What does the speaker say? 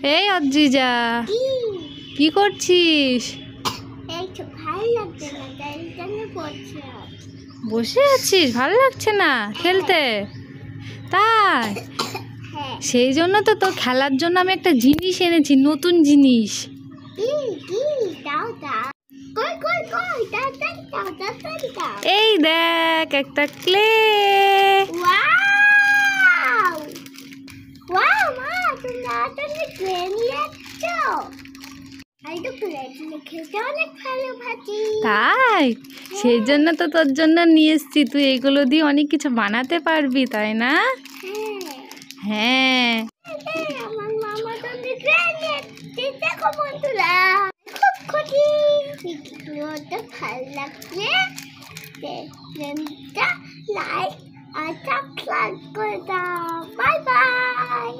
এই অদ্রিজা, কি করছিস? বসে আছিস, ভালো লাগছে না খেলতে? তাই সেই জন্য তো তোর খেলার জন্য আমি একটা জিনিস এনেছি, নতুন জিনিস। এই দেখ, একটা ক্লে। তাই সেই জন্য তো তোর জন্য নিয়ে এসছি। তুই এগুলো দিয়ে অনেক কিছু বানাতে পারবি, তাই না? হ্যাঁ। ভালো লাগছে লাইক আর সাবস্ক্রাইব করে দাও। Bye bye.